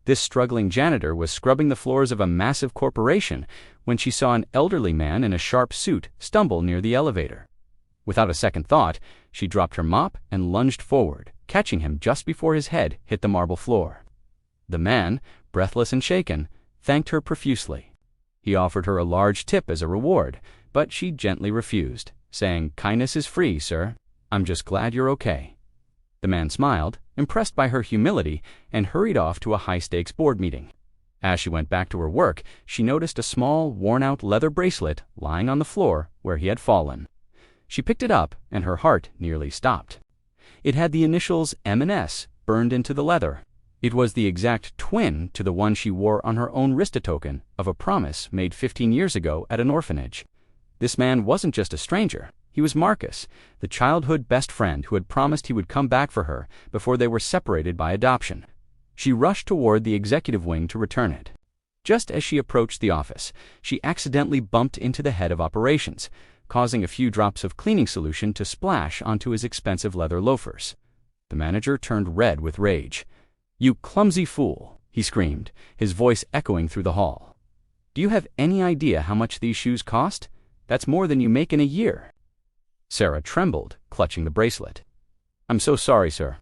This struggling janitor was scrubbing the floors of a massive corporation when she saw an elderly man in a sharp suit stumble near the elevator. Without a second thought, she dropped her mop and lunged forward, catching him just before his head hit the marble floor. The man, breathless and shaken, thanked her profusely. He offered her a large tip as a reward, but she gently refused, saying, "Kindness is free, sir. I'm just glad you're okay." The man smiled, impressed by her humility, and hurried off to a high-stakes board meeting. As she went back to her work, she noticed a small, worn-out leather bracelet lying on the floor where he had fallen. She picked it up, and her heart nearly stopped. It had the initials M&S burned into the leather. It was the exact twin to the one she wore on her own wrist token of a promise made 15 years ago at an orphanage. This man wasn't just a stranger. He was Marcus, the childhood best friend who had promised he would come back for her before they were separated by adoption. She rushed toward the executive wing to return it. Just as she approached the office, she accidentally bumped into the head of operations, causing a few drops of cleaning solution to splash onto his expensive leather loafers. The manager turned red with rage. "You clumsy fool," he screamed, his voice echoing through the hall. "Do you have any idea how much these shoes cost? That's more than you make in a year." Sarah trembled, clutching the bracelet. "I'm so sorry, sir.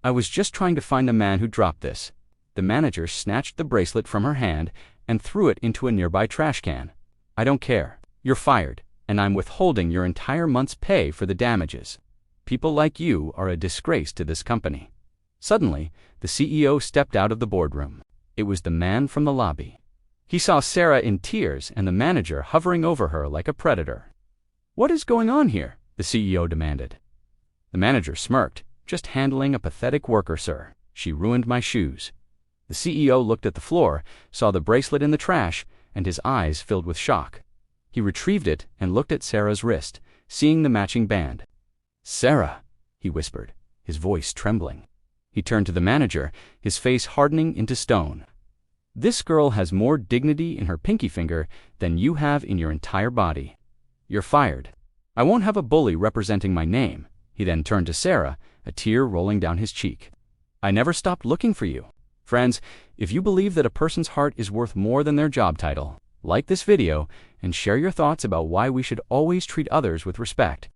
I was just trying to find the man who dropped this." The manager snatched the bracelet from her hand and threw it into a nearby trash can. "I don't care. You're fired, and I'm withholding your entire month's pay for the damages. People like you are a disgrace to this company." Suddenly, the CEO stepped out of the boardroom. It was the man from the lobby. He saw Sarah in tears and the manager hovering over her like a predator. "What is going on here?" the CEO demanded. The manager smirked. "Just handling a pathetic worker, sir. She ruined my shoes." The CEO looked at the floor, saw the bracelet in the trash, and his eyes filled with shock. He retrieved it and looked at Sarah's wrist, seeing the matching band. "Sarah," he whispered, his voice trembling. He turned to the manager, his face hardening into stone. "This girl has more dignity in her pinky finger than you have in your entire body. You're fired. I won't have a bully representing my name." He then turned to Sarah, a tear rolling down his cheek. "I never stopped looking for you." Friends, if you believe that a person's heart is worth more than their job title, like this video and share your thoughts about why we should always treat others with respect.